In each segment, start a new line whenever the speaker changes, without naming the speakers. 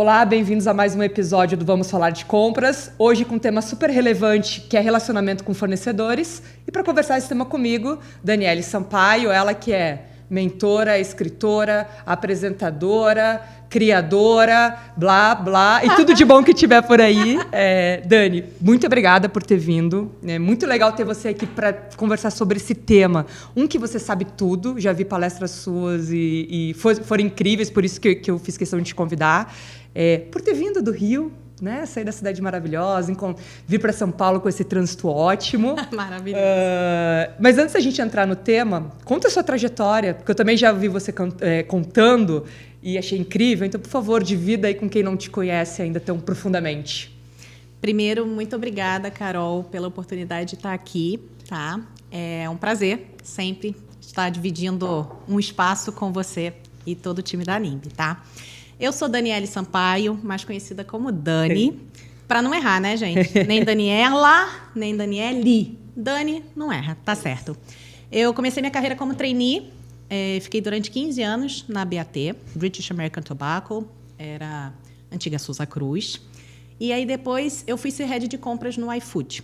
Olá, bem-vindos a mais um episódio do Vamos Falar de Compras. Hoje com um tema super relevante, que é relacionamento com fornecedores. E para conversar esse tema comigo, Daniele Sampaio, ela que é mentora, escritora, apresentadora, criadora, blá, blá, e tudo de bom que tiver por aí. Dani, muito obrigada por ter vindo. É muito legal ter você aqui para conversar sobre esse tema. Que você sabe tudo, já vi palestras suas e foram incríveis, por isso que eu fiz questão de te convidar. Por ter vindo do Rio, né? Sair da cidade maravilhosa, vir para São Paulo com esse trânsito ótimo.
Maravilhoso.
Mas antes da gente entrar no tema, conta a sua trajetória, porque eu também já vi você contando e achei incrível. Então, por favor, divida aí com quem não te conhece ainda tão profundamente.
Primeiro, muito obrigada, Carol, pela oportunidade de estar aqui, tá? É um prazer sempre estar dividindo um espaço com você e todo o time da NIMB, tá? Eu sou Daniele Sampaio, mais conhecida como Dani, para não errar, né, gente? Nem Daniela, nem Daniele. Dani não erra, tá certo. Eu comecei minha carreira como trainee, fiquei durante 15 anos na BAT, British American Tobacco, era a antiga Souza Cruz. E aí depois eu fui ser head de compras no iFood.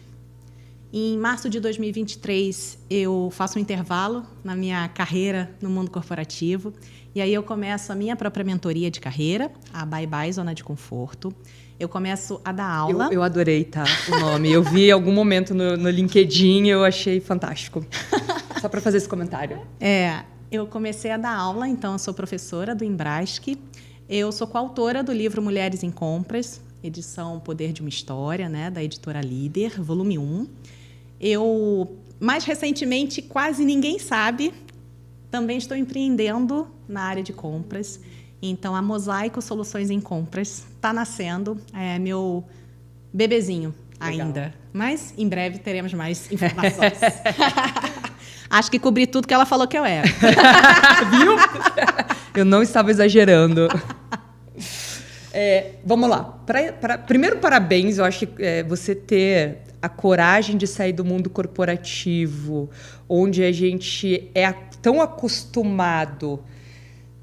Em março de 2023, eu faço um intervalo na minha carreira no mundo corporativo. E aí eu começo a minha própria mentoria de carreira, a Bye Bye Zona de Conforto. Eu começo a dar aula.
Eu adorei, tá, o nome. Eu vi em algum momento no LinkedIn e eu achei fantástico. Só para fazer esse comentário.
Eu comecei a dar aula, então eu sou professora do Embrasc. Eu sou coautora do livro Mulheres em Compras, edição Poder de uma História, né, da editora Líder, volume 1. Eu, mais recentemente, quase ninguém sabe, também estou empreendendo na área de compras. Então, a Mosaico Soluções em Compras está nascendo. É meu bebezinho ainda. Legal. Mas, em breve, teremos mais informações. Acho que cobri tudo que ela falou que eu era.
Viu? Eu não estava exagerando. Vamos lá. Primeiro, parabéns. Eu acho que você ter a coragem de sair do mundo corporativo, onde a gente é tão acostumado,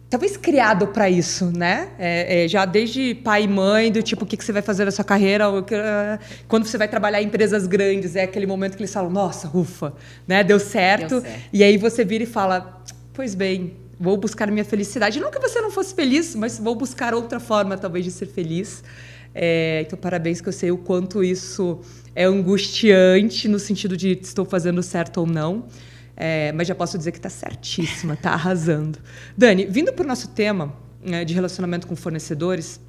talvez criado para isso, né? Já desde pai e mãe, do tipo, o que você vai fazer na sua carreira? Quando você vai trabalhar em empresas grandes, é aquele momento que eles falam, nossa, ufa, né? Deu certo. E aí você vira e fala, pois bem, vou buscar minha felicidade. Não que você não fosse feliz, mas vou buscar outra forma, talvez, de ser feliz. Então, parabéns, que eu sei o quanto isso é angustiante, no sentido de estou fazendo certo ou não. Mas já posso dizer que está certíssima, está arrasando. Dani, vindo para o nosso tema de relacionamento com fornecedores,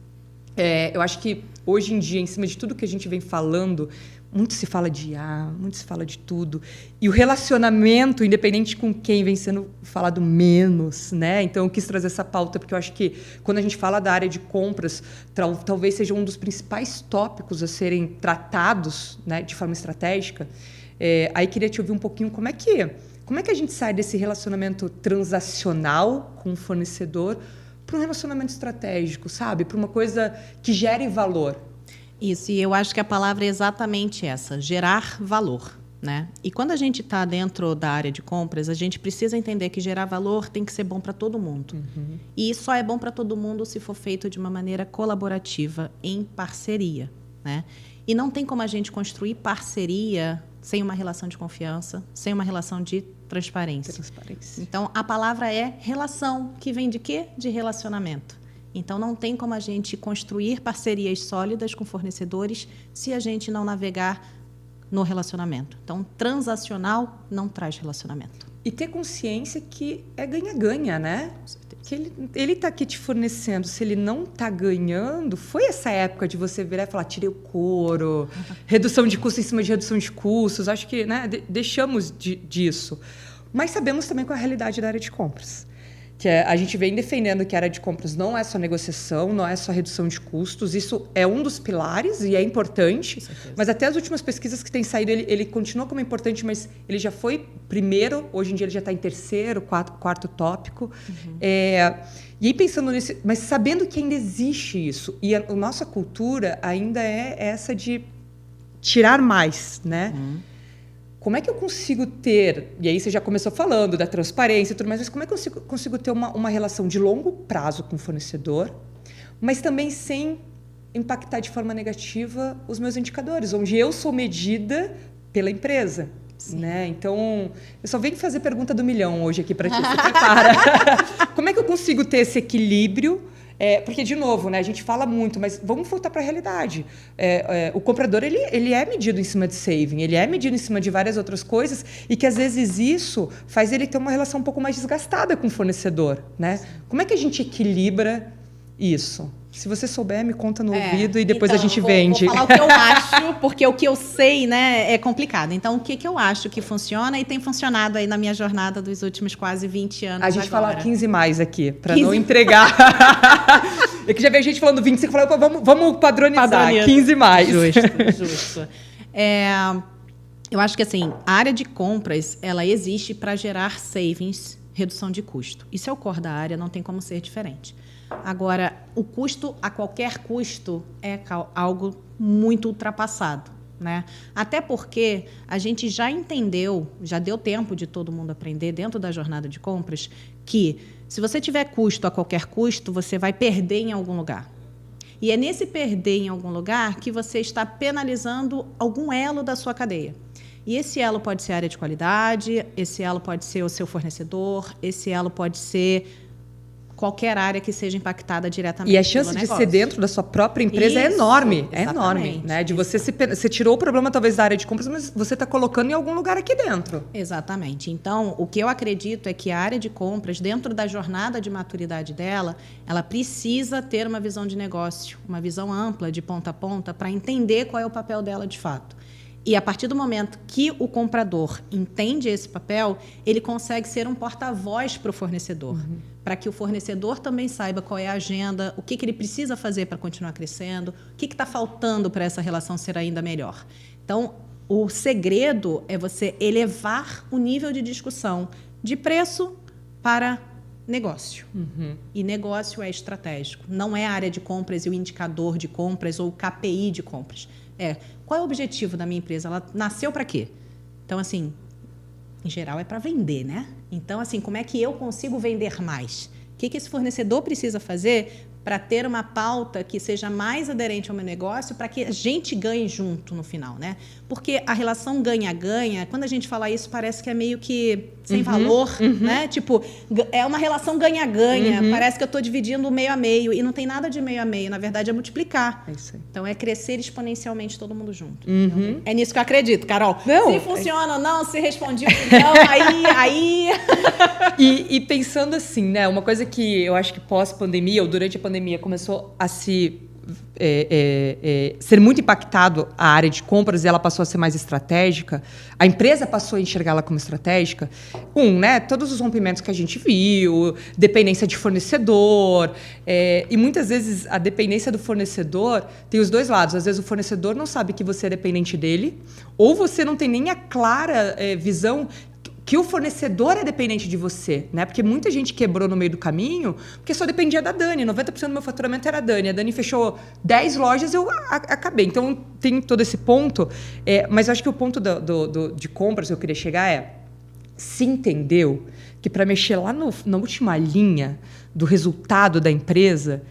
eu acho que hoje em dia, em cima de tudo que a gente vem falando, muito se fala de IA, muito se fala de tudo. E o relacionamento, independente com quem, vem sendo falado menos, né? Então, eu quis trazer essa pauta, porque eu acho que quando a gente fala da área de compras, talvez seja um dos principais tópicos a serem tratados, né, de forma estratégica. Aí queria te ouvir um pouquinho como é que a gente sai desse relacionamento transacional com o fornecedor para um relacionamento estratégico, sabe? Para uma coisa que gere valor.
Isso, e eu acho que a palavra é exatamente essa, gerar valor, né? E quando a gente está dentro da área de compras, a gente precisa entender que gerar valor tem que ser bom para todo mundo. Uhum. E só é bom para todo mundo se for feito de uma maneira colaborativa, em parceria, né? E não tem como a gente construir parceria sem uma relação de confiança, sem uma relação de transparência. Então, a palavra é relação, que vem de quê? De relacionamento. Então, não tem como a gente construir parcerias sólidas com fornecedores se a gente não navegar no relacionamento. Então, transacional não traz relacionamento.
E ter consciência que é ganha-ganha, né? Com certeza. Que ele está aqui te fornecendo. Se ele não está ganhando, foi essa época de você virar e falar, tirei o couro, redução de custos em cima de redução de custos. Acho que, né, deixamos disso. Mas sabemos também qual é a realidade da área de compras. Que a gente vem defendendo que a área de compras não é só negociação, não é só redução de custos. Isso é um dos pilares e é importante. Mas até as últimas pesquisas que têm saído, ele continua como importante, mas ele já foi primeiro, hoje em dia ele já está em terceiro, quarto tópico. Uhum. E aí pensando nisso, mas sabendo que ainda existe isso. E a nossa cultura ainda é essa de tirar mais, né? Uhum. Como é que eu consigo ter, e aí você já começou falando da transparência e tudo mais, mas como é que eu consigo ter uma relação de longo prazo com o fornecedor, mas também sem impactar de forma negativa os meus indicadores, onde eu sou medida pela empresa. Né? Então, eu só venho fazer pergunta do milhão hoje aqui para ti. Você prepara. Como é que eu consigo ter esse equilíbrio? Porque, de novo, né, a gente fala muito, mas vamos voltar para a realidade. O comprador ele é medido em cima de saving, ele é medido em cima de várias outras coisas e que, às vezes, isso faz ele ter uma relação um pouco mais desgastada com o fornecedor. Né? Como é que a gente equilibra isso? Se você souber, me conta no ouvido e depois
então,
a gente vende.
Vou falar o que eu acho, porque o que eu sei, né, é complicado. Então, o que eu acho que funciona e tem funcionado aí na minha jornada dos últimos quase 20 anos.
A gente
agora.
fala 15 mais aqui, para não entregar. É que já veio gente falando 25, falando, vamos padronizar, 15 mais.
Justo. Eu acho que assim, a área de compras, ela existe para gerar savings, redução de custo. Isso é o core da área, não tem como ser diferente. Agora, o custo, a qualquer custo, é algo muito ultrapassado, né? Até porque a gente já entendeu, já deu tempo de todo mundo aprender dentro da jornada de compras, que se você tiver custo a qualquer custo, você vai perder em algum lugar. E é nesse perder em algum lugar que você está penalizando algum elo da sua cadeia. E esse elo pode ser a área de qualidade, esse elo pode ser o seu fornecedor, esse elo pode ser qualquer área que seja impactada diretamente
pelo negócio. E a chance de ser dentro da sua própria empresa é enorme. É enorme. Né? De você tirou o problema, talvez, da área de compras, mas você está colocando em algum lugar aqui dentro.
Exatamente. Então, o que eu acredito é que a área de compras, dentro da jornada de maturidade dela, ela precisa ter uma visão de negócio, uma visão ampla, de ponta a ponta, para entender qual é o papel dela de fato. E a partir do momento que o comprador entende esse papel, ele consegue ser um porta-voz para o fornecedor. Para que o fornecedor também saiba qual é a agenda, o que ele precisa fazer para continuar crescendo, o que está faltando para essa relação ser ainda melhor. Então, o segredo é você elevar o nível de discussão de preço para negócio. E negócio é estratégico. Não é a área de compras e o indicador de compras ou o KPI de compras. Qual é o objetivo da minha empresa? Ela nasceu para quê? Então, assim, em geral, é para vender, né? Então, assim, como é que eu consigo vender mais? O que esse fornecedor precisa fazer para ter uma pauta que seja mais aderente ao meu negócio, para que a gente ganhe junto no final, né? Porque a relação ganha-ganha, quando a gente fala isso, parece que é meio que sem valor, né? Tipo, é uma relação ganha-ganha, parece que eu estou dividindo meio a meio, e não tem nada de meio a meio, na verdade é multiplicar. É isso aí. Então é crescer exponencialmente todo mundo junto. Então, é nisso que eu acredito, Carol. Não, se funciona ou não, se respondi então, aí...
E pensando assim, né? Uma coisa que eu acho que pós-pandemia, ou durante a pandemia, começou a se... ser muito impactado a área de compras e ela passou a ser mais estratégica, a empresa passou a enxergá-la como estratégica. Né, todos os rompimentos que a gente viu, dependência de fornecedor, e muitas vezes a dependência do fornecedor tem os dois lados. Às vezes o fornecedor não sabe que você é dependente dele, ou você não tem nem a clara visão que o fornecedor é dependente de você, né? Porque muita gente quebrou no meio do caminho porque só dependia da Dani. 90% do meu faturamento era a Dani. A Dani fechou 10 lojas, eu acabei. Então, tem todo esse ponto. Mas eu acho que o ponto de compras que eu queria chegar se entendeu que para mexer lá na última linha do resultado da empresa,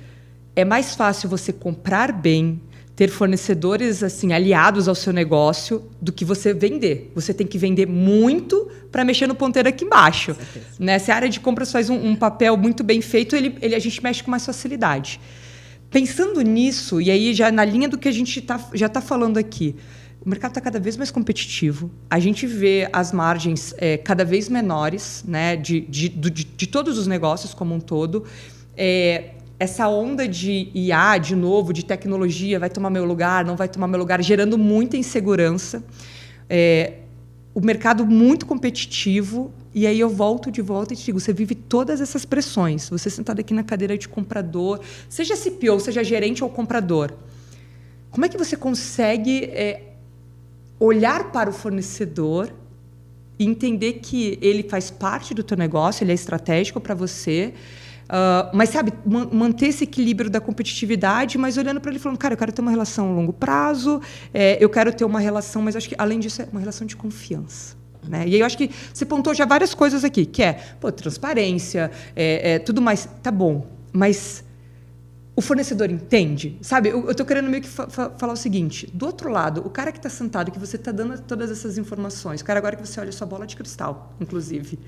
é mais fácil você comprar bem, ter fornecedores assim aliados ao seu negócio do que você vender. Você tem que vender muito para mexer no ponteiro aqui embaixo. Né? Se a área de compras faz um papel muito bem feito, a gente mexe com mais facilidade. Pensando nisso, e aí já na linha do que a gente já está falando aqui, o mercado está cada vez mais competitivo. A gente vê as margens cada vez menores, né, de todos os negócios como um todo. Essa onda de IA, de novo, de tecnologia, vai tomar meu lugar, não vai tomar meu lugar, gerando muita insegurança. O mercado muito competitivo, e aí eu volto de volta e te digo, você vive todas essas pressões. Você sentado aqui na cadeira de comprador, seja CPO, seja gerente ou comprador. Como é que você consegue olhar para o fornecedor e entender que ele faz parte do teu negócio, ele é estratégico para você, mas, sabe, manter esse equilíbrio da competitividade, mas olhando para ele e falando, cara, eu quero ter uma relação a longo prazo, eu quero ter uma relação, mas acho que, além disso, é uma relação de confiança. Né? E aí eu acho que você pontuou já várias coisas aqui, que transparência, tudo mais. Tá bom, mas o fornecedor entende, sabe? Eu tô querendo meio que falar o seguinte, do outro lado, o cara que está sentado, que você está dando todas essas informações, o cara agora que você olha a sua bola de cristal, inclusive,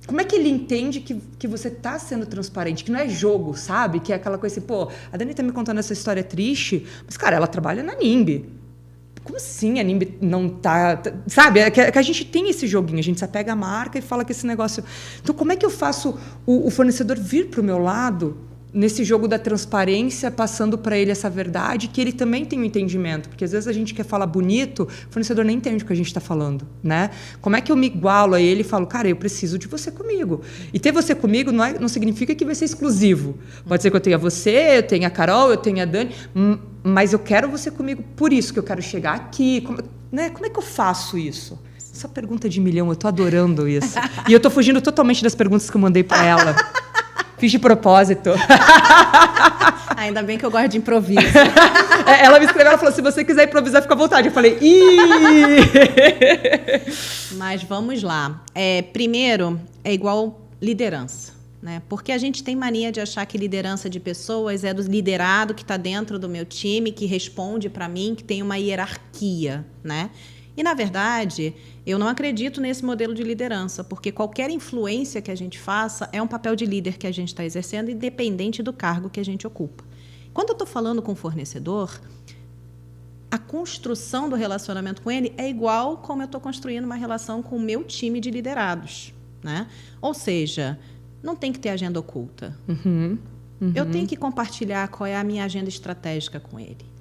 como é que ele entende que você está sendo transparente, que não é jogo, sabe? Que é aquela coisa assim, pô, a Dani tá me contando essa história triste, mas, cara, ela trabalha na NIMBY. Como assim a NIMBY não tá... Sabe? É que a gente tem esse joguinho, a gente se apega à marca e fala que esse negócio... Então, como é que eu faço o fornecedor vir para o meu lado nesse jogo da transparência, passando para ele essa verdade, que ele também tem um entendimento? Porque às vezes a gente quer falar bonito, o fornecedor nem entende o que a gente está falando, né? Como é que eu me igualo a ele e falo, cara, eu preciso de você comigo. E ter você comigo não significa que vai ser exclusivo. Pode ser que eu tenha você, eu tenha a Carol, eu tenha a Dani, mas eu quero você comigo, por isso que eu quero chegar aqui. Como é que eu faço isso? Essa pergunta de milhão, eu tô adorando isso. E eu tô fugindo totalmente das perguntas que eu mandei para ela. Fiz de propósito.
Ainda bem que eu gosto de improviso.
Ela me escreveu, ela falou, se você quiser improvisar, fica à vontade. Eu falei,
Mas vamos lá. Primeiro, é igual liderança, né? Porque a gente tem mania de achar que liderança de pessoas é do liderado que está dentro do meu time, que responde para mim, que tem uma hierarquia, né? E, na verdade, eu não acredito nesse modelo de liderança, porque qualquer influência que a gente faça é um papel de líder que a gente está exercendo, independente do cargo que a gente ocupa. Quando eu estou falando com o fornecedor, a construção do relacionamento com ele é igual como eu estou construindo uma relação com o meu time de liderados, né? Ou seja, não tem que ter agenda oculta. Eu tenho que compartilhar qual é a minha agenda estratégica com ele.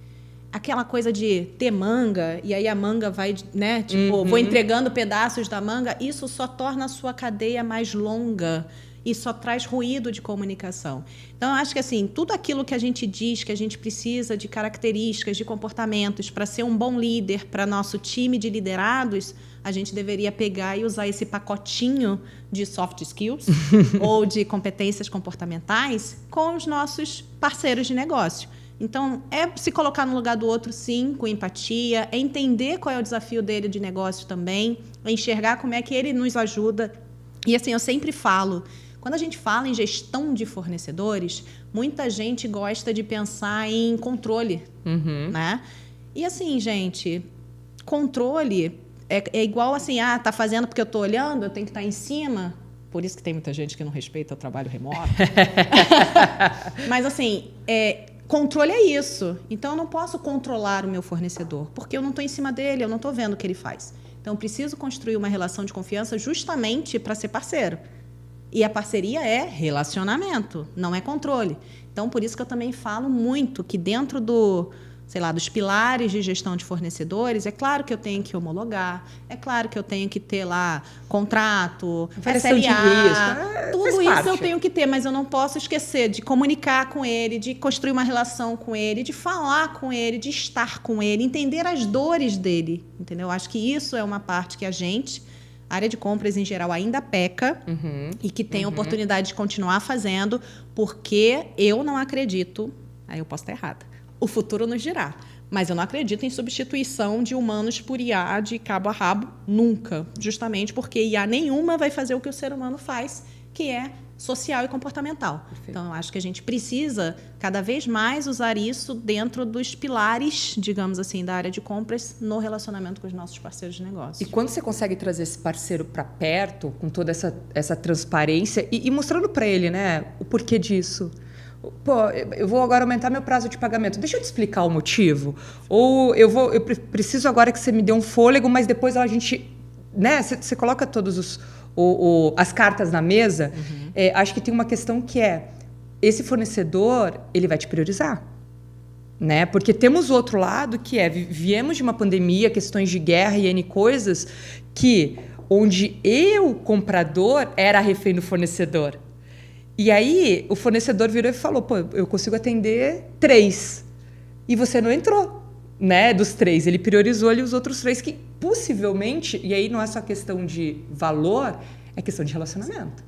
Aquela coisa de ter manga, e aí a manga vai, né? Tipo, vou entregando pedaços da manga, isso só torna a sua cadeia mais longa e só traz ruído de comunicação. Então, eu acho que assim, tudo aquilo que a gente diz que a gente precisa de características, de comportamentos para ser um bom líder para nosso time de liderados, a gente deveria pegar e usar esse pacotinho de soft skills ou de competências comportamentais com os nossos parceiros de negócio. Então, é se colocar no lugar do outro, sim, com empatia, é entender qual é o desafio dele de negócio também, é enxergar como é que ele nos ajuda. E assim, eu sempre falo, quando a gente fala em gestão de fornecedores, muita gente gosta de pensar em controle, né? E assim, gente, controle é igual assim, tá fazendo porque eu tô olhando, eu tenho que estar em cima. Por isso que tem muita gente que não respeita o trabalho remoto. Mas assim, controle é isso. Então, eu não posso controlar o meu fornecedor, porque eu não estou em cima dele, eu não estou vendo o que ele faz. Então, eu preciso construir uma relação de confiança justamente para ser parceiro. E a parceria é relacionamento, não é controle. Então, por isso que eu também falo muito que dentro dos pilares de gestão de fornecedores, é claro que eu tenho que homologar, é claro que eu tenho que ter lá contrato, SLA, tudo isso eu tenho que ter, mas eu não posso esquecer de comunicar com ele, de construir uma relação com ele, de falar com ele, de estar com ele, entender as dores dele, entendeu? Acho que isso é uma parte que a área de compras em geral ainda peca e que tem a oportunidade de continuar fazendo, porque eu não acredito, aí eu posso estar errada, o futuro nos dirá. Mas eu não acredito em substituição de humanos por IA de cabo a rabo, nunca. Justamente porque IA nenhuma vai fazer o que o ser humano faz, que é social e comportamental. Perfeito. Então, eu acho que a gente precisa, cada vez mais, usar isso dentro dos pilares, digamos assim, da área de compras no relacionamento com os nossos parceiros de negócio.
E quando você consegue trazer esse parceiro para perto, com toda essa transparência, e mostrando para ele, né, o porquê disso... Pô, eu vou agora aumentar meu prazo de pagamento. Deixa eu te explicar o motivo. Ou eu preciso agora que você me dê um fôlego, mas depois a gente... né? Você coloca todas as cartas na mesa. Acho que tem uma questão que esse fornecedor, ele vai te priorizar. Né? Porque temos o outro lado, que viemos de uma pandemia, questões de guerra e N coisas, onde eu, comprador, era refém do fornecedor. E aí, o fornecedor virou e falou, pô, eu consigo atender 3. E você não entrou, né, dos 3. Ele priorizou ali os outros 3 que, possivelmente, e aí não é só questão de valor, é questão de relacionamento.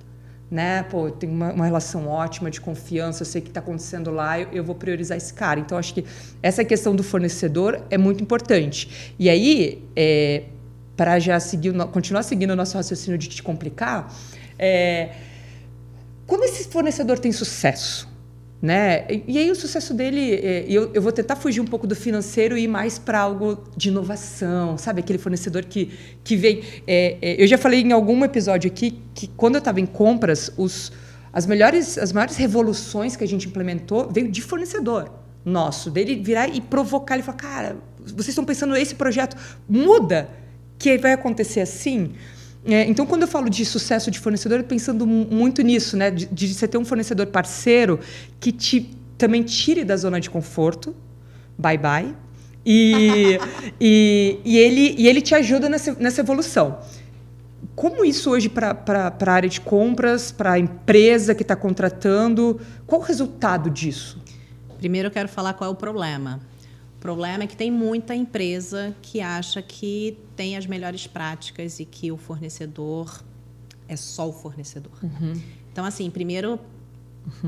Né? Pô, tem uma relação ótima de confiança, eu sei o que está acontecendo lá, eu vou priorizar esse cara. Então, acho que essa questão do fornecedor é muito importante. E aí, para já continuar seguindo o nosso raciocínio de te complicar... Quando esse fornecedor tem sucesso, né? E aí o sucesso dele, eu vou tentar fugir um pouco do financeiro e ir mais para algo de inovação, sabe? Aquele fornecedor que vem... eu já falei em algum episódio aqui que quando eu estava em compras, as maiores revoluções que a gente implementou veio de fornecedor nosso, dele virar e provocar, ele falar, cara, vocês estão pensando esse projeto, muda, que vai acontecer assim... então, quando eu falo de sucesso de fornecedor, eu pensando muito nisso, né? De você ter um fornecedor parceiro que também tire da zona de conforto, bye, e ele te ajuda nessa evolução. Como isso hoje para a área de compras, para a empresa que está contratando, qual o resultado disso?
Primeiro eu quero falar qual é o problema. O problema é que tem muita empresa que acha que tem as melhores práticas e que o fornecedor é só o fornecedor.
Uhum.
Então, assim, primeiro,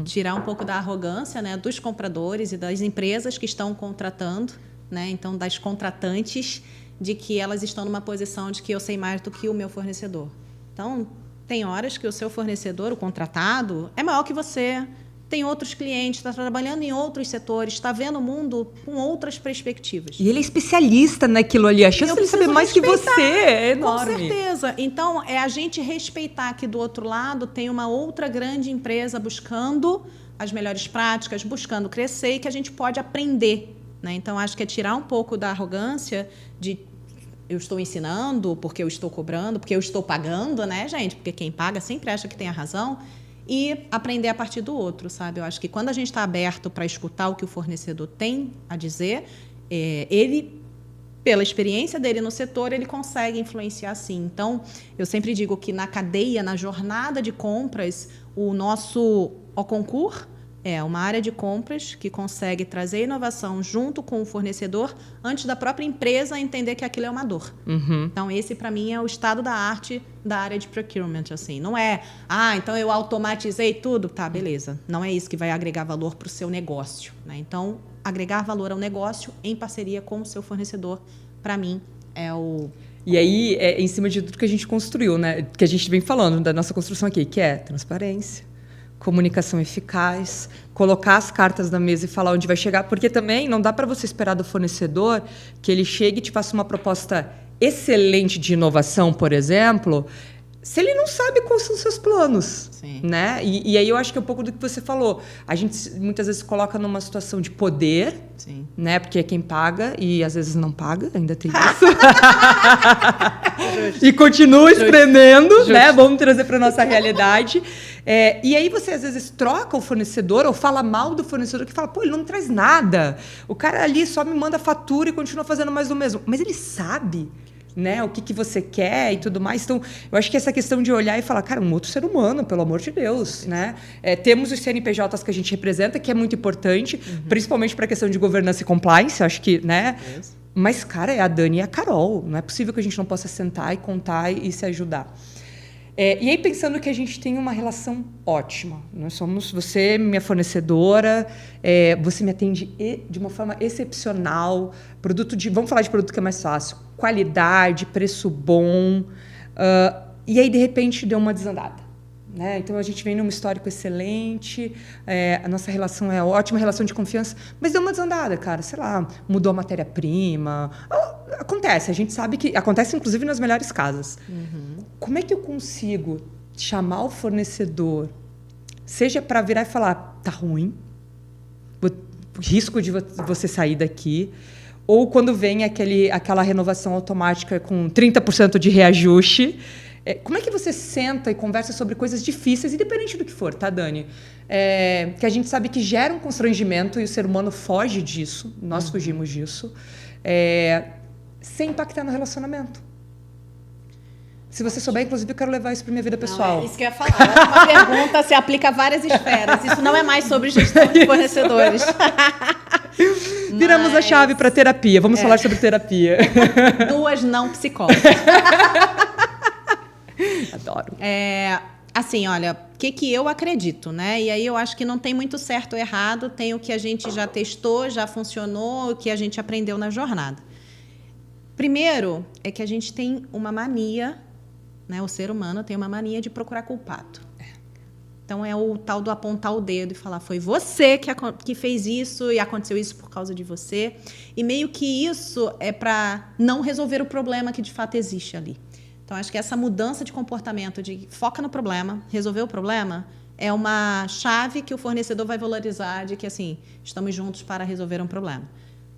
tirar um pouco da arrogância, né, dos compradores e das empresas que estão contratando, né, então das contratantes, de que elas estão numa posição de que eu sei mais do que o meu fornecedor. Então, tem horas que o seu fornecedor, o contratado, é maior que você, tem outros clientes, está trabalhando em outros setores, está vendo o mundo com outras perspectivas.
E ele é especialista naquilo ali. A chance de ele saber mais que você é enorme.
Com certeza. Então, é a gente respeitar que do outro lado tem uma outra grande empresa buscando as melhores práticas, buscando crescer e que a gente pode aprender, né? Então, acho que é tirar um pouco da arrogância de eu estou ensinando, porque eu estou cobrando, porque eu estou pagando, né, gente? Porque quem paga sempre acha que tem a razão. E aprender a partir do outro, sabe? Eu acho que quando a gente está aberto para escutar o que o fornecedor tem a dizer, ele, pela experiência dele no setor, ele consegue influenciar sim. Então, eu sempre digo que na cadeia, na jornada de compras, o nosso concurso é uma área de compras que consegue trazer inovação junto com o fornecedor antes da própria empresa entender que aquilo é uma dor.
Uhum.
Então, esse, para mim, é o estado da arte da área de procurement. Assim. Não é, então eu automatizei tudo. Tá, beleza. Não é isso que vai agregar valor para o seu negócio, né? Então, agregar valor ao negócio em parceria com o seu fornecedor, para mim, é o...
E aí, é em cima de tudo que a gente construiu, né? Que a gente vem falando da nossa construção aqui, que é transparência, comunicação eficaz, colocar as cartas na mesa e falar onde vai chegar, porque também não dá para você esperar do fornecedor que ele chegue e te faça uma proposta excelente de inovação, por exemplo, se ele não sabe quais são os seus planos.
Sim.
Né? E aí eu acho que é um pouco do que você falou. A gente muitas vezes coloca numa situação de poder,
Sim.
né? Porque é quem paga e às vezes não paga, ainda tem isso. E continua espremendo, né? Vamos trazer para nossa realidade. E aí você às vezes troca o fornecedor ou fala mal do fornecedor que fala, pô, ele não traz nada. O cara ali só me manda fatura e continua fazendo mais do mesmo. Mas ele sabe, né, o que você quer e tudo mais. Então, eu acho que essa questão de olhar e falar, cara, um outro ser humano, pelo amor de Deus, né? Temos os CNPJs que a gente representa, que é muito importante, principalmente para a questão de governança e compliance, acho que, né? Mas, cara, é a Dani e a Carol. Não é possível que a gente não possa sentar e contar e se ajudar. E aí, pensando que a gente tem uma relação ótima. Você é minha fornecedora, você me atende de uma forma excepcional. Vamos falar de produto que é mais fácil. Qualidade, preço bom. E aí, de repente, deu uma desandada. Né? Então, a gente vem num histórico excelente, a nossa relação é ótima, relação de confiança, mas deu uma desandada, cara. Sei lá, mudou a matéria-prima. Acontece, a gente sabe que... Acontece, inclusive, nas melhores casas. Como é que eu consigo chamar o fornecedor, seja para virar e falar, tá ruim, risco de você sair daqui, ou quando vem aquela renovação automática com 30% de reajuste, como é que você senta e conversa sobre coisas difíceis, independente do que for, tá, Dani? Que a gente sabe que gera um constrangimento e o ser humano foge disso, nós fugimos disso, sem impactar no relacionamento. Se você souber, inclusive, eu quero levar isso para minha vida pessoal.
Não, isso que eu ia falar. Uma pergunta se aplica a várias esferas. Isso não é mais sobre gestão de fornecedores.
Viramos a chave para terapia. Vamos falar sobre terapia.
Duas não psicólogas.
Adoro.
Assim, olha, o que eu acredito, né? E aí eu acho que não tem muito certo ou errado. Tem o que a gente já testou, já funcionou, o que a gente aprendeu na jornada. Primeiro, é que a gente tem uma mania... Né? O ser humano tem uma mania de procurar culpado. Então, é o tal do apontar o dedo e falar, foi você que fez isso e aconteceu isso por causa de você. E meio que isso é para não resolver o problema que de fato existe ali. Então, acho que essa mudança de comportamento, de foca no problema, resolver o problema, é uma chave que o fornecedor vai valorizar de que, assim, estamos juntos para resolver um problema.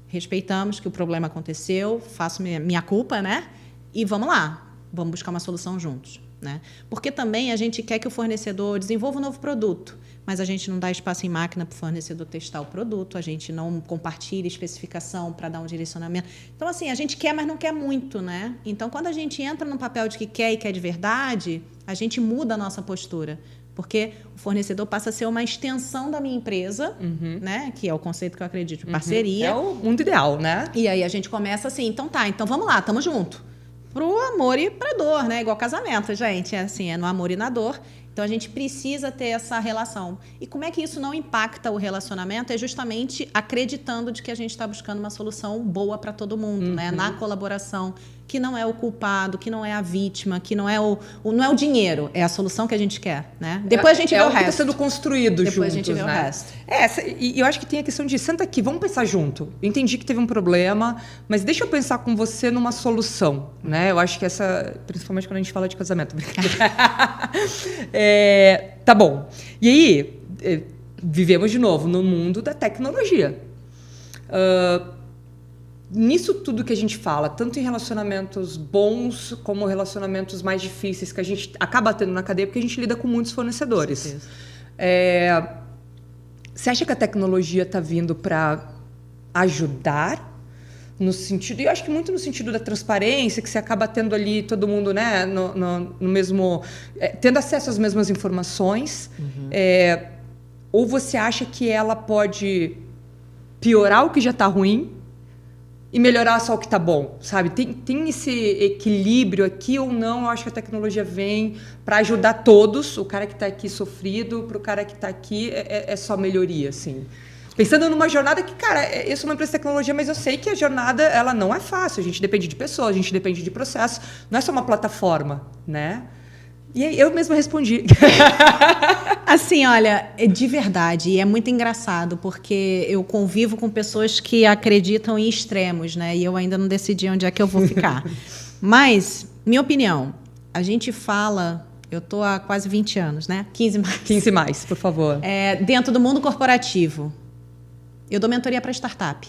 Respeitamos que o problema aconteceu, faço minha culpa, né? E vamos lá, vamos buscar uma solução juntos. Né? Porque também a gente quer que o fornecedor desenvolva um novo produto, mas a gente não dá espaço em máquina para o fornecedor testar o produto, a gente não compartilha especificação para dar um direcionamento. Então, assim, a gente quer, mas não quer muito, né? Então, quando a gente entra no papel de que quer e quer de verdade, a gente muda a nossa postura. Porque o fornecedor passa a ser uma extensão da minha empresa, né? Que é o conceito que eu acredito, de parceria.
É o mundo ideal, né?
E aí a gente começa assim, então vamos lá, estamos juntos. Pro amor e pra dor, né? Igual casamento, gente. É assim, é no amor e na dor. Então, a gente precisa ter essa relação. E como é que isso não impacta o relacionamento? É justamente acreditando de que a gente está buscando uma solução boa para todo mundo, né? Na colaboração, que não é o culpado, que não é a vítima, que não é não é o dinheiro, é a solução que a gente quer, né? Depois a gente vê o resto.
É o que está sendo construído juntos,
Depois a gente vê o resto.
E eu acho que tem a questão de, senta aqui, vamos pensar junto. Eu entendi que teve um problema, mas deixa eu pensar com você numa solução, né? Eu acho que principalmente quando a gente fala de casamento. Tá bom. E aí, vivemos de novo no mundo da tecnologia. Nisso tudo que a gente fala, tanto em relacionamentos bons como relacionamentos mais difíceis que a gente acaba tendo na cadeia, porque a gente lida com muitos fornecedores. Você acha que a tecnologia está vindo para ajudar? No sentido, e eu acho que muito no sentido da transparência, que você acaba tendo ali todo mundo, né, no mesmo, tendo acesso às mesmas informações, ou você acha que ela pode piorar o que já está ruim e melhorar só o que está bom, sabe? Tem esse equilíbrio aqui ou não? Eu acho que a tecnologia vem para ajudar todos, o cara que está aqui sofrido, para o cara que está aqui é só melhoria, assim. Pensando numa jornada que, cara, eu sou uma empresa de tecnologia, mas eu sei que a jornada, ela não é fácil. A gente depende de pessoas, a gente depende de processo. Não é só uma plataforma, né? E aí eu mesma respondi.
Assim, olha, de verdade, e é muito engraçado, porque eu convivo com pessoas que acreditam em extremos, né? E eu ainda não decidi onde é que eu vou ficar. Mas, minha opinião, a gente fala... Eu estou há quase 20 anos, né? 15 mais.
15 mais, por favor.
Dentro do mundo corporativo. Eu dou mentoria para startup.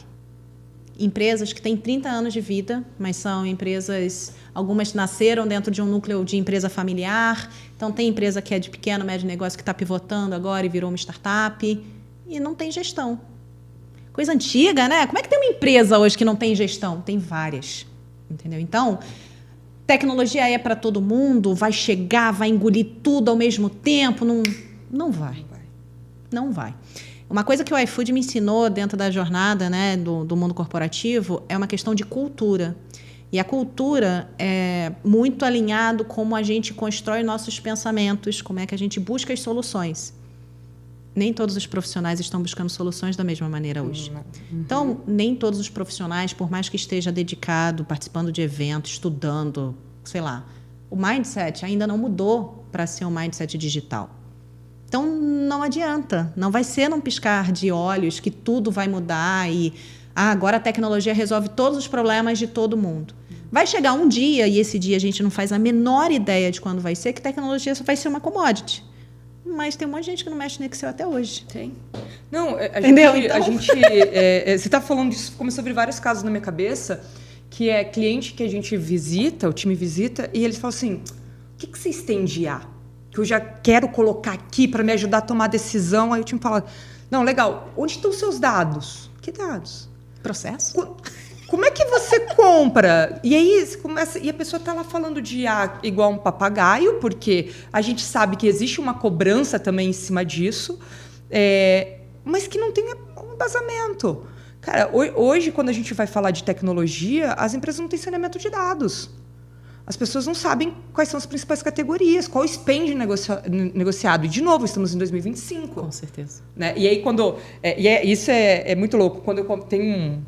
Empresas que têm 30 anos de vida, mas são empresas... Algumas nasceram dentro de um núcleo de empresa familiar. Então, tem empresa que é de pequeno, médio negócio, que está pivotando agora e virou uma startup. E não tem gestão. Coisa antiga, né? Como é que tem uma empresa hoje que não tem gestão? Tem várias. Entendeu? Então, tecnologia é para todo mundo? Vai chegar, vai engolir tudo ao mesmo tempo? Não vai. Não vai. Uma coisa que o iFood me ensinou dentro da jornada, né, do mundo corporativo é uma questão de cultura. E a cultura é muito alinhado como a gente constrói nossos pensamentos, como é que a gente busca as soluções. Nem todos os profissionais estão buscando soluções da mesma maneira hoje. Então, nem todos os profissionais, por mais que esteja dedicado, participando de eventos, estudando, sei lá, o mindset ainda não mudou para ser um mindset digital. Então, não adianta. Não vai ser num piscar de olhos que tudo vai mudar e agora a tecnologia resolve todos os problemas de todo mundo. Vai chegar um dia, e esse dia a gente não faz a menor ideia de quando vai ser, que tecnologia só vai ser uma commodity. Mas tem um monte de gente que não mexe no Excel até hoje.
Tem. Não,
Entendeu?
Você está falando disso, começou a abrir vários casos na minha cabeça, que é cliente que a gente visita, o time visita, e eles falam assim, o que vocês têm de IA? Que eu já quero colocar aqui para me ajudar a tomar decisão. Aí o time fala, não, legal, onde estão os seus dados? Que dados?
Processo?
Como é que você compra? E aí você começa, e a pessoa está lá falando de IA igual um papagaio, porque a gente sabe que existe uma cobrança também em cima disso, mas que não tem um embasamento. Cara, hoje, quando a gente vai falar de tecnologia, as empresas não têm saneamento de dados. As pessoas não sabem quais são as principais categorias, qual o spend negociado. E, de novo, estamos em 2025.
Com certeza.
Né? E aí, isso é muito louco. Quando eu tenho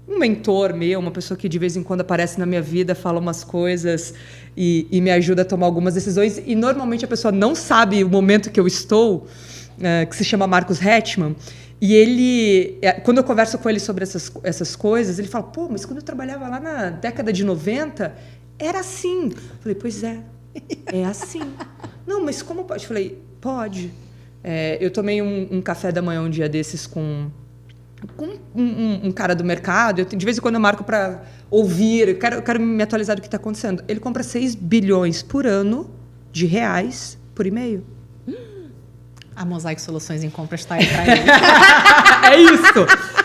um mentor meu, uma pessoa que de vez em quando aparece na minha vida, fala umas coisas e me ajuda a tomar algumas decisões. E normalmente a pessoa não sabe o momento que eu estou, que se chama Marcos Hetman. E ele, quando eu converso com ele sobre essas coisas, ele fala, pô, mas quando eu trabalhava lá na década de 90, era assim. Eu falei, pois é assim. Não, mas como pode? Eu falei, pode. Eu tomei um café da manhã um dia desses com um cara do mercado. De vez em quando eu marco para ouvir, eu quero me atualizar do que está acontecendo. Ele compra 6 bilhões por ano de reais por e-mail.
A Mosaic Soluções em Compras está aí para ele.
É isso.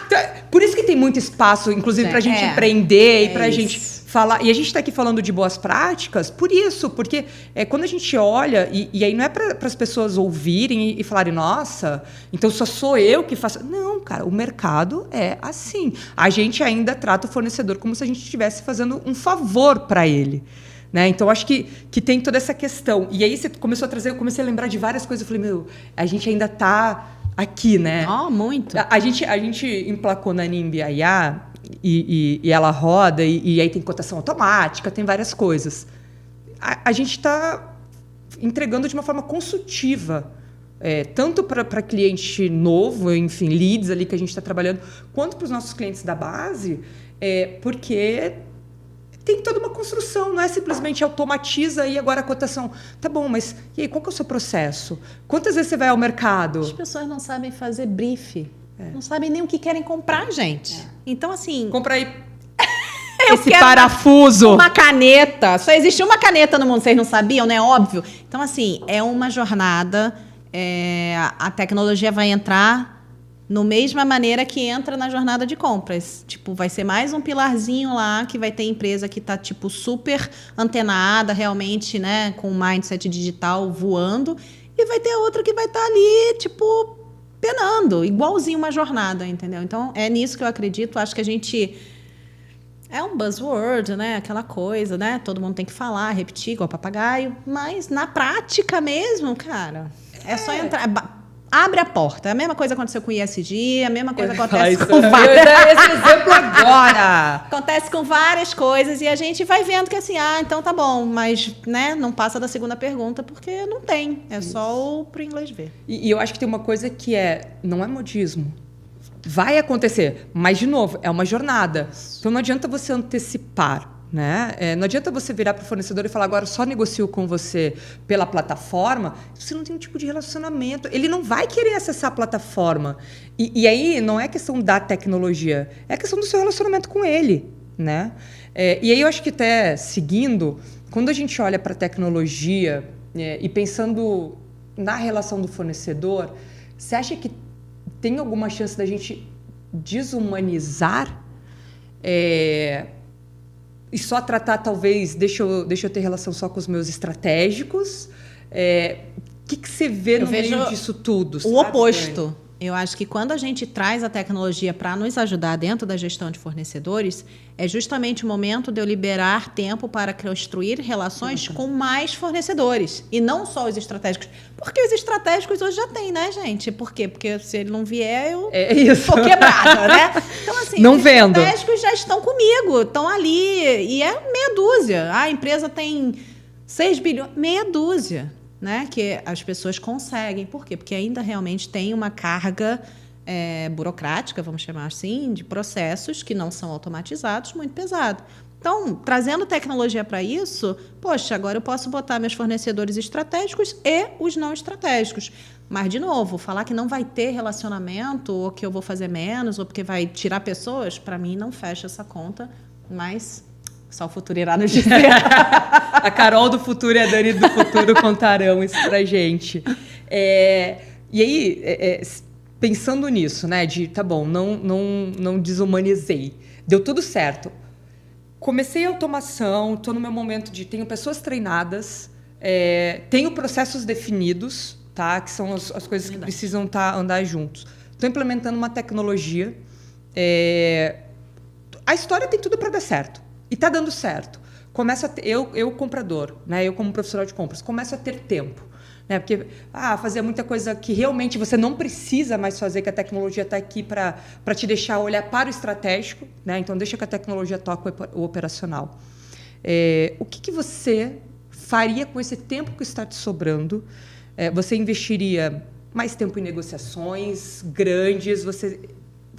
Então, por isso que tem muito espaço, inclusive, para a gente empreender e para a gente falar. E a gente está aqui falando de boas práticas por isso, porque quando a gente olha, e aí não é para as pessoas ouvirem e falarem, nossa, então só sou eu que faço. Não, cara, o mercado é assim. A gente ainda trata o fornecedor como se a gente estivesse fazendo um favor para ele. Né? Então, acho que tem toda essa questão. E aí você começou a trazer, eu comecei a lembrar de várias coisas. Eu falei, a gente ainda está aqui, né?
Muito.
A gente emplacou na NIMB a IA e ela roda, e aí tem cotação automática, tem várias coisas. A gente está entregando de uma forma consultiva, tanto para cliente novo, enfim, leads ali que a gente está trabalhando, quanto para os nossos clientes da base, porque tem toda uma construção, não é simplesmente automatiza e agora a cotação. Tá bom, mas e aí, qual que é o seu processo? Quantas vezes você vai ao mercado?
As pessoas não sabem fazer brief. Não sabem nem o que querem comprar, gente. Então, assim...
Compra aí esse parafuso.
Uma caneta. Só existe uma caneta no mundo, vocês não sabiam, né? Óbvio. Então, assim, é uma jornada. A tecnologia vai entrar no mesma maneira que entra na jornada de compras. Tipo, vai ser mais um pilarzinho lá que vai ter empresa que tá, tipo, super antenada, realmente, né? Com o mindset digital voando. E vai ter outra que vai estar ali, tipo, penando. Igualzinho uma jornada, entendeu? Então, é nisso que eu acredito. Acho que a gente... É um buzzword, né? Aquela coisa, né? Todo mundo tem que falar, repetir, igual papagaio. Mas, na prática mesmo, cara, é só entrar... Abre a porta. A mesma coisa aconteceu com o ISD, a mesma coisa acontece com várias...
Eu dar esse exemplo agora.
Acontece com várias coisas e a gente vai vendo que assim, então tá bom, mas né, não passa da segunda pergunta porque não tem. É só pro inglês ver.
E eu acho que tem uma coisa que não é modismo. Vai acontecer, mas de novo, é uma jornada. Então não adianta você antecipar. Né? Não adianta você virar para o fornecedor e falar agora só negocio com você pela plataforma, você não tem um tipo de relacionamento, ele não vai querer acessar a plataforma. E aí não é questão da tecnologia, é questão do seu relacionamento com ele. Né? E aí eu acho que até seguindo, quando a gente olha para a tecnologia e pensando na relação do fornecedor, você acha que tem alguma chance da gente desumanizar e só tratar, talvez, deixa eu ter relação só com os meus estratégicos? O que você vê no meio disso tudo?
O oposto. Eu acho que quando a gente traz a tecnologia para nos ajudar dentro da gestão de fornecedores, é justamente o momento de eu liberar tempo para construir relações com mais fornecedores. E não só os estratégicos. Porque os estratégicos hoje já tem, né, gente? Por quê? Porque se ele não vier, eu tô quebrada, né? Então, assim,
não
os
vendo.
Estratégicos já estão comigo, estão ali. E é meia dúzia. A empresa tem 6 bilhões, meia dúzia. Né, que as pessoas conseguem. Por quê? Porque ainda realmente tem uma carga burocrática, vamos chamar assim, de processos que não são automatizados, muito pesado. Então, trazendo tecnologia para isso, poxa, agora eu posso botar meus fornecedores estratégicos e os não estratégicos. Mas, de novo, falar que não vai ter relacionamento, ou que eu vou fazer menos, ou porque vai tirar pessoas, para mim não fecha essa conta, mas... Só o futuro irá nos dizer.
A Carol do futuro e a Dani do futuro contarão isso pra gente. E aí, pensando nisso, né? Tá bom, não desumanizei. Deu tudo certo. Comecei a automação, estou no meu momento tenho pessoas treinadas, tenho processos definidos, tá? Que são as coisas que precisam andar juntos. Estou implementando uma tecnologia. A história tem tudo para dar certo. E está dando certo. Eu comprador, né? Eu como profissional de compras, começo a ter tempo. Né? Porque fazer muita coisa que realmente você não precisa mais fazer, que a tecnologia está aqui para te deixar olhar para o estratégico, né? Então deixa que a tecnologia toque o operacional. O que você faria com esse tempo que está te sobrando? Você investiria mais tempo em negociações grandes? Você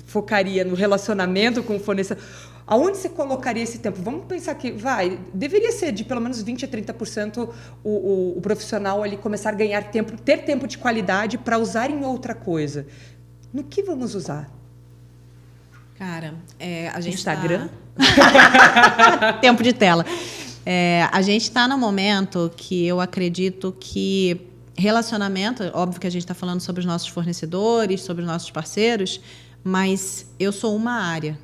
focaria no relacionamento com o fornecedor? Aonde você colocaria esse tempo? Vamos pensar que deveria ser de pelo menos 20% a 30% o profissional ali começar a ganhar tempo, ter tempo de qualidade para usar em outra coisa. No que vamos usar?
Cara, a gente
Instagram?
Tempo de tela. A gente está no momento que eu acredito que relacionamento, óbvio que a gente está falando sobre os nossos fornecedores, sobre os nossos parceiros, mas eu sou uma área.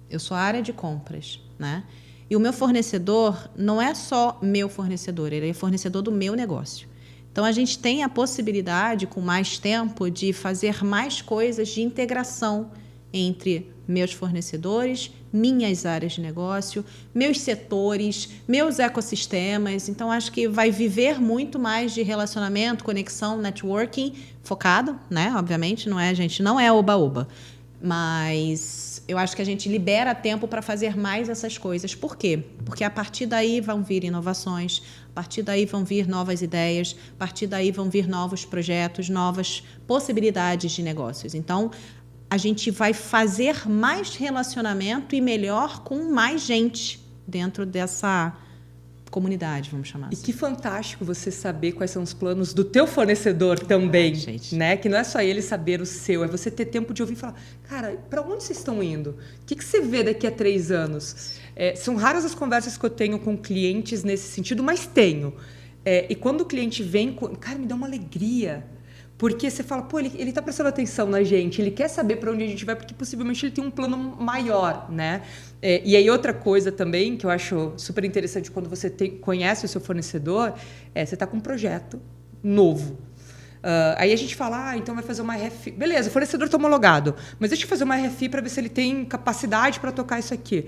Eu sou a área de compras, né? E o meu fornecedor não é só meu fornecedor, ele é fornecedor do meu negócio. Então, a gente tem a possibilidade, com mais tempo, de fazer mais coisas de integração entre meus fornecedores, minhas áreas de negócio, meus setores, meus ecossistemas. Então, acho que vai viver muito mais de relacionamento, conexão, networking, focado, né? Obviamente, não é oba-oba. Mas eu acho que a gente libera tempo para fazer mais essas coisas. Por quê? Porque a partir daí vão vir inovações, a partir daí vão vir novas ideias, a partir daí vão vir novos projetos, novas possibilidades de negócios. Então, a gente vai fazer mais relacionamento e melhor com mais gente dentro dessa comunidade, vamos chamar assim.
E que fantástico você saber quais são os planos do teu fornecedor também, né? Que não é só ele saber o seu, é você ter tempo de ouvir e falar, cara, para onde vocês estão indo? O que você vê daqui a 3 anos? São raras as conversas que eu tenho com clientes nesse sentido, mas tenho. E quando o cliente vem, cara, me dá uma alegria. Porque você fala, pô, ele está prestando atenção na gente, ele quer saber para onde a gente vai, porque possivelmente ele tem um plano maior, né? E aí outra coisa também, que eu acho super interessante quando você conhece o seu fornecedor, você está com um projeto novo. Aí a gente fala, então vai fazer uma RFI. Beleza, o fornecedor está homologado, mas deixa eu fazer uma RFI para ver se ele tem capacidade para tocar isso aqui.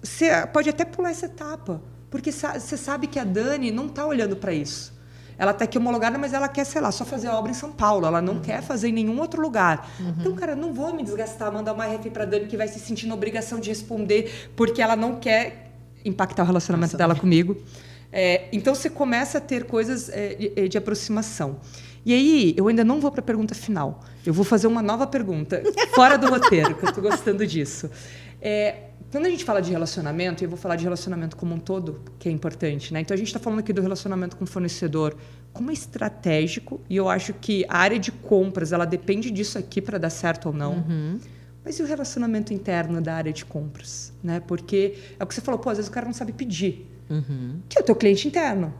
Você pode até pular essa etapa, porque você sabe que a Dani não está olhando para isso. Ela está aqui homologada, mas ela quer, sei lá, só fazer a obra em São Paulo. Ela não quer fazer em nenhum outro lugar. Então, cara, não vou me desgastar, mandar uma RFI para a Dani que vai se sentir na obrigação de responder porque ela não quer impactar o relacionamento dela comigo. Então, você começa a ter coisas de aproximação. E aí, eu ainda não vou para a pergunta final. Eu vou fazer uma nova pergunta, fora do roteiro, que eu estou gostando disso. Quando a gente fala de relacionamento, eu vou falar de relacionamento como um todo, que é importante, né? Então, a gente está falando aqui do relacionamento com o fornecedor como estratégico, e eu acho que a área de compras, ela depende disso aqui para dar certo ou não. Mas e o relacionamento interno da área de compras? Né? Porque é o que você falou, às vezes o cara não sabe pedir. Que é o teu cliente interno.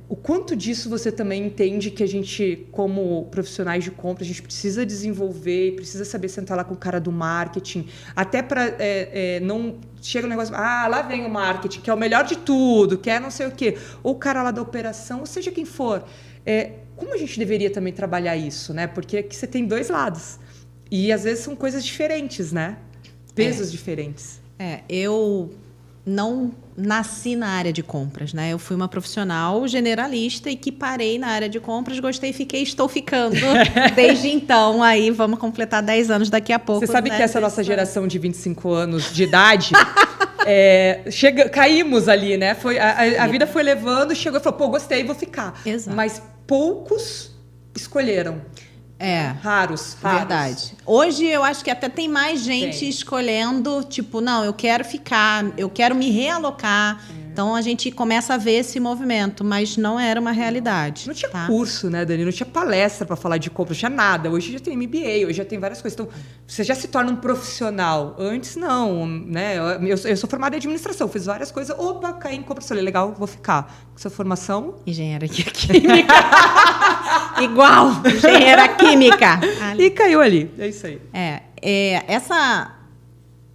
O quanto disso você também entende que a gente, como profissionais de compra, a gente precisa desenvolver e precisa saber sentar lá com o cara do marketing, até para não chega o negócio, lá vem o marketing, que é o melhor de tudo, que é não sei o quê, ou o cara lá da operação, ou seja quem for. Como a gente deveria também trabalhar isso, né? Porque aqui você tem 2 lados e às vezes são coisas diferentes, né? Pesos diferentes.
Eu não nasci na área de compras, né? Eu fui uma profissional generalista e que parei na área de compras, gostei, estou ficando desde então. Aí vamos completar 10 anos daqui a pouco.
Você sabe que essa nossa geração de 25 anos de idade, caímos ali, né? A vida foi levando, chegou e falou, gostei, vou ficar.
Exato.
Mas poucos escolheram. Raros.
Verdade. Hoje eu acho que até tem mais gente escolhendo, tipo, não, eu quero ficar, eu quero me realocar. Então a gente começa a ver esse movimento, mas não era uma realidade.
Não tinha curso, né, Dani? Não tinha palestra para falar de compra, não tinha nada. Hoje já tem MBA, hoje já tem várias coisas. Então, você já se torna um profissional. Antes, não, né? Eu sou formada em administração, fiz várias coisas. Opa, caí em compra. Falei, legal, vou ficar. Com sua formação?
Engenheira química. Igual, engenheira química.
E caiu ali. É isso aí.
Essa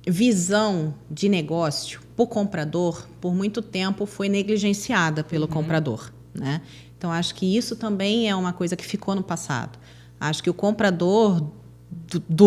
visão de negócio por comprador, por muito tempo, foi negligenciada pelo comprador, né? Então, acho que isso também é uma coisa que ficou no passado. Acho que o comprador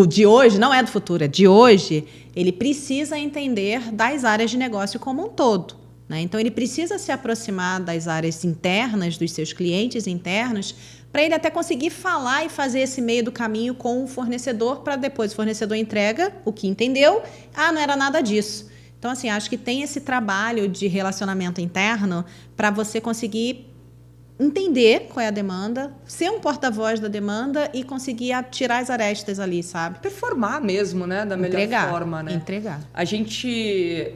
de hoje, não é do futuro, é de hoje, ele precisa entender das áreas de negócio como um todo, né? Então, ele precisa se aproximar das áreas internas, dos seus clientes internos, para ele até conseguir falar e fazer esse meio do caminho com o fornecedor, para depois o fornecedor entrega o que entendeu. Ah, não era nada disso. Então, assim, acho que tem esse trabalho de relacionamento interno para você conseguir entender qual é a demanda, ser um porta-voz da demanda e conseguir tirar as arestas ali, sabe?
Performar mesmo, né? Da melhor forma, né?
Entregar.
A gente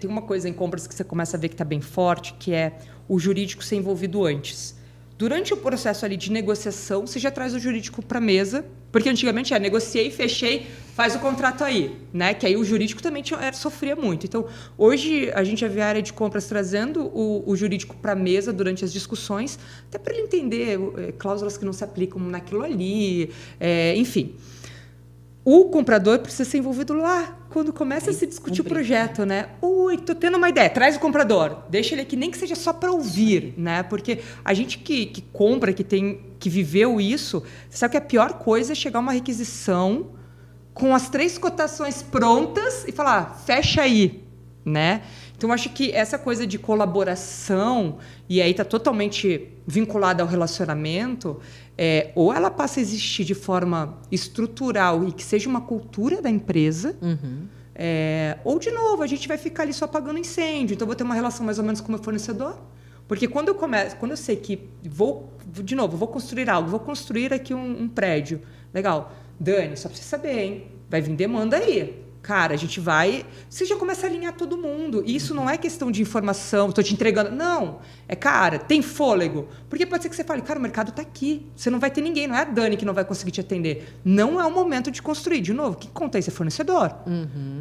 tem uma coisa em compras que você começa a ver que está bem forte, que é o jurídico ser envolvido antes. Durante o processo ali de negociação, você já traz o jurídico para a mesa, porque antigamente negociei, fechei, faz o contrato aí, né? Que aí o jurídico também sofria muito. Então, hoje a gente já vê a área de compras trazendo o jurídico para a mesa durante as discussões, até para ele entender cláusulas que não se aplicam naquilo ali, enfim. O comprador precisa ser envolvido lá, quando começa a se discutir o projeto, né? Ui, tô tendo uma ideia, traz o comprador, deixa ele aqui, nem que seja só para ouvir, né? Porque a gente que compra, que viveu isso, você sabe que a pior coisa é chegar a uma requisição com as 3 cotações prontas e falar, fecha aí, né? Então, eu acho que essa coisa de colaboração, e aí está totalmente vinculada ao relacionamento, ou ela passa a existir de forma estrutural e que seja uma cultura da empresa, ou, de novo, a gente vai ficar ali só apagando incêndio. Então, eu vou ter uma relação mais ou menos com o meu fornecedor. Porque quando eu sei que vou construir algo, vou construir aqui um prédio. Legal. Dani, só para você saber, hein? Vai vir demanda aí. Cara, a gente vai... Você já começa a alinhar todo mundo. E isso não é questão de informação, estou te entregando. Não. Cara, tem fôlego. Porque pode ser que você fale, cara, o mercado está aqui. Você não vai ter ninguém. Não é a Dani que não vai conseguir te atender. Não é o momento de construir. De novo, quem conta isso é fornecedor.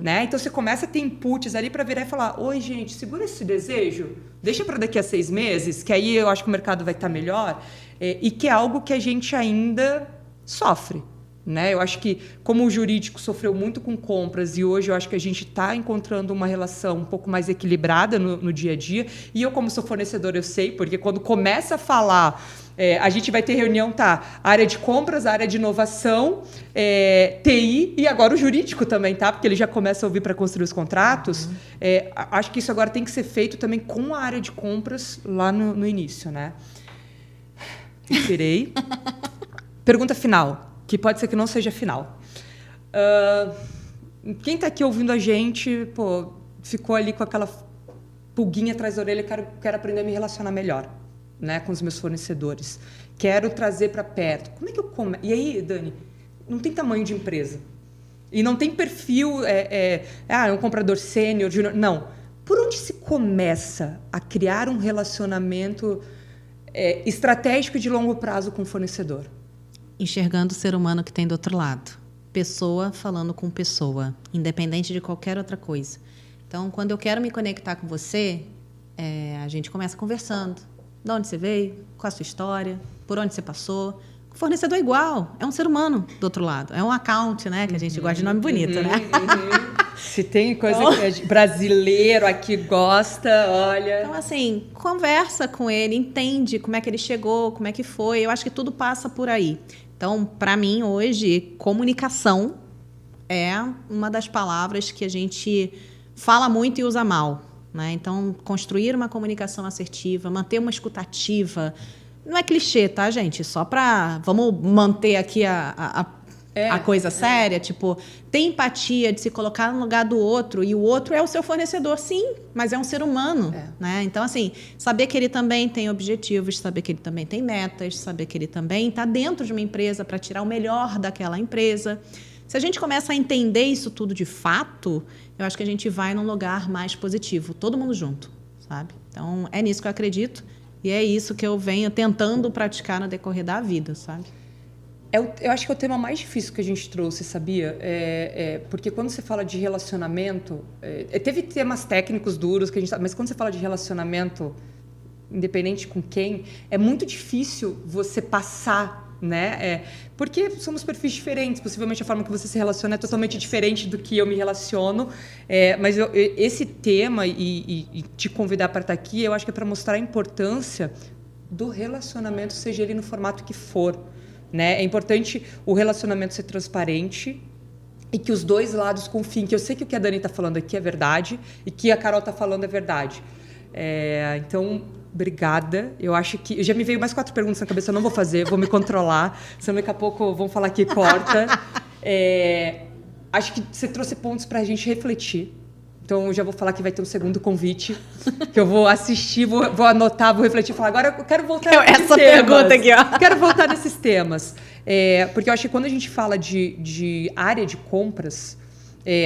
Né? Então, você começa a ter inputs ali para virar e falar, oi, gente, segura esse desejo. Deixa para daqui a 6 meses, que aí eu acho que o mercado vai estar melhor. E que é algo que a gente ainda sofre. Né? Eu acho que, como o jurídico sofreu muito com compras e hoje eu acho que a gente está encontrando uma relação um pouco mais equilibrada no dia a dia, e eu, como sou fornecedor, eu sei, porque quando começa a falar, a gente vai ter reunião, área de compras, área de inovação, TI e agora o jurídico também, porque ele já começa a ouvir para construir os contratos. Acho que isso agora tem que ser feito também com a área de compras lá no início. Né? Respirei. Pergunta final. Que pode ser que não seja final. Quem está aqui ouvindo a gente, ficou ali com aquela pulguinha atrás da orelha, quero aprender a me relacionar melhor, né, com os meus fornecedores. Quero trazer para perto. Como é que eu começo? E aí, Dani, não tem tamanho de empresa. E não tem perfil, um comprador sênior, júnior. Não. Por onde se começa a criar um relacionamento estratégico e de longo prazo com o fornecedor?
Enxergando o ser humano que tem do outro lado. Pessoa falando com pessoa, independente de qualquer outra coisa. Então, quando eu quero me conectar com você, a gente começa conversando. De onde você veio? Qual a sua história? Por onde você passou? O fornecedor é igual, é um ser humano do outro lado. É um account, né? Que a gente gosta de nome bonito, né?
Se tem coisa que brasileiro aqui gosta, olha...
Então, assim, conversa com ele, entende como é que ele chegou, como é que foi. Eu acho que tudo passa por aí. Então, para mim, hoje, comunicação é uma das palavras que a gente fala muito e usa mal, né? Então, construir uma comunicação assertiva, manter uma escutativa. Não é clichê, tá, gente? Só para... Vamos manter aqui a coisa séria, tipo, ter empatia de se colocar no lugar do outro, e o outro é o seu fornecedor, sim, mas é um ser humano, né? Então, assim, saber que ele também tem objetivos, saber que ele também tem metas, saber que ele também está dentro de uma empresa para tirar o melhor daquela empresa. Se a gente começa a entender isso tudo de fato, eu acho que a gente vai num lugar mais positivo, todo mundo junto, sabe? Então, é nisso que eu acredito, e é isso que eu venho tentando praticar no decorrer da vida, sabe?
Eu acho que é o tema mais difícil que a gente trouxe, sabia? Porque quando você fala de relacionamento... teve temas técnicos duros, mas quando você fala de relacionamento, independente com quem, é muito difícil você passar, né? Porque somos perfis diferentes. Possivelmente a forma que você se relaciona é totalmente diferente do que eu me relaciono. Mas esse tema e te convidar para estar aqui, eu acho que é para mostrar a importância do relacionamento, seja ele no formato que for. Né? É importante o relacionamento ser transparente e que os dois lados confiem. Que eu sei que o que a Dani está falando aqui é verdade e que a Carol está falando é verdade. Então, obrigada. Eu acho que... Já me veio mais 4 perguntas na cabeça, eu não vou fazer, vou me controlar. Senão daqui a pouco vão falar que corta. Acho que você trouxe pontos para a gente refletir. Então, eu já vou falar que vai ter um segundo convite, que eu vou assistir, vou anotar, vou refletir e falar, agora eu quero voltar nesses
essa
temas.
Pergunta aqui, ó.
Quero voltar nesses temas. Porque eu acho que quando a gente fala de área de compras,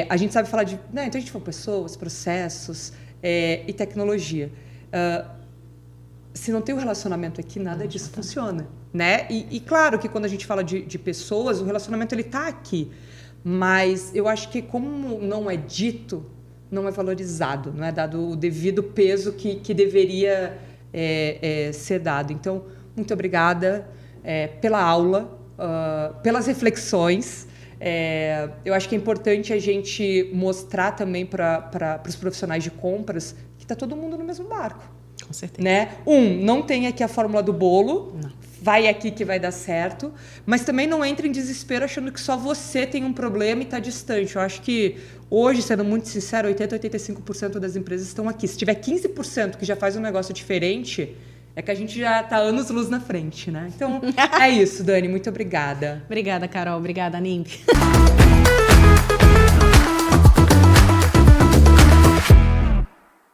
a gente sabe falar de... Então, a gente fala pessoas, processos e tecnologia. Se não tem um relacionamento aqui, nada disso funciona, né? E claro que quando a gente fala de pessoas, o relacionamento ele está aqui. Mas eu acho que como não é dito, não é valorizado, não é dado o devido peso que deveria ser dado. Então, muito obrigada pela aula, pelas reflexões. Eu acho que é importante a gente mostrar também para os profissionais de compras que está todo mundo no mesmo barco.
Com certeza.
Né? Não tem aqui a fórmula do bolo. Não. Vai aqui que vai dar certo, mas também não entre em desespero achando que só você tem um problema e está distante. Eu acho que hoje, sendo muito sincero, 80-85% das empresas estão aqui. Se tiver 15% que já faz um negócio diferente, é que a gente já está anos-luz na frente, né? Então, é isso, Dani. Muito obrigada.
Obrigada, Carol. Obrigada, Nimbi.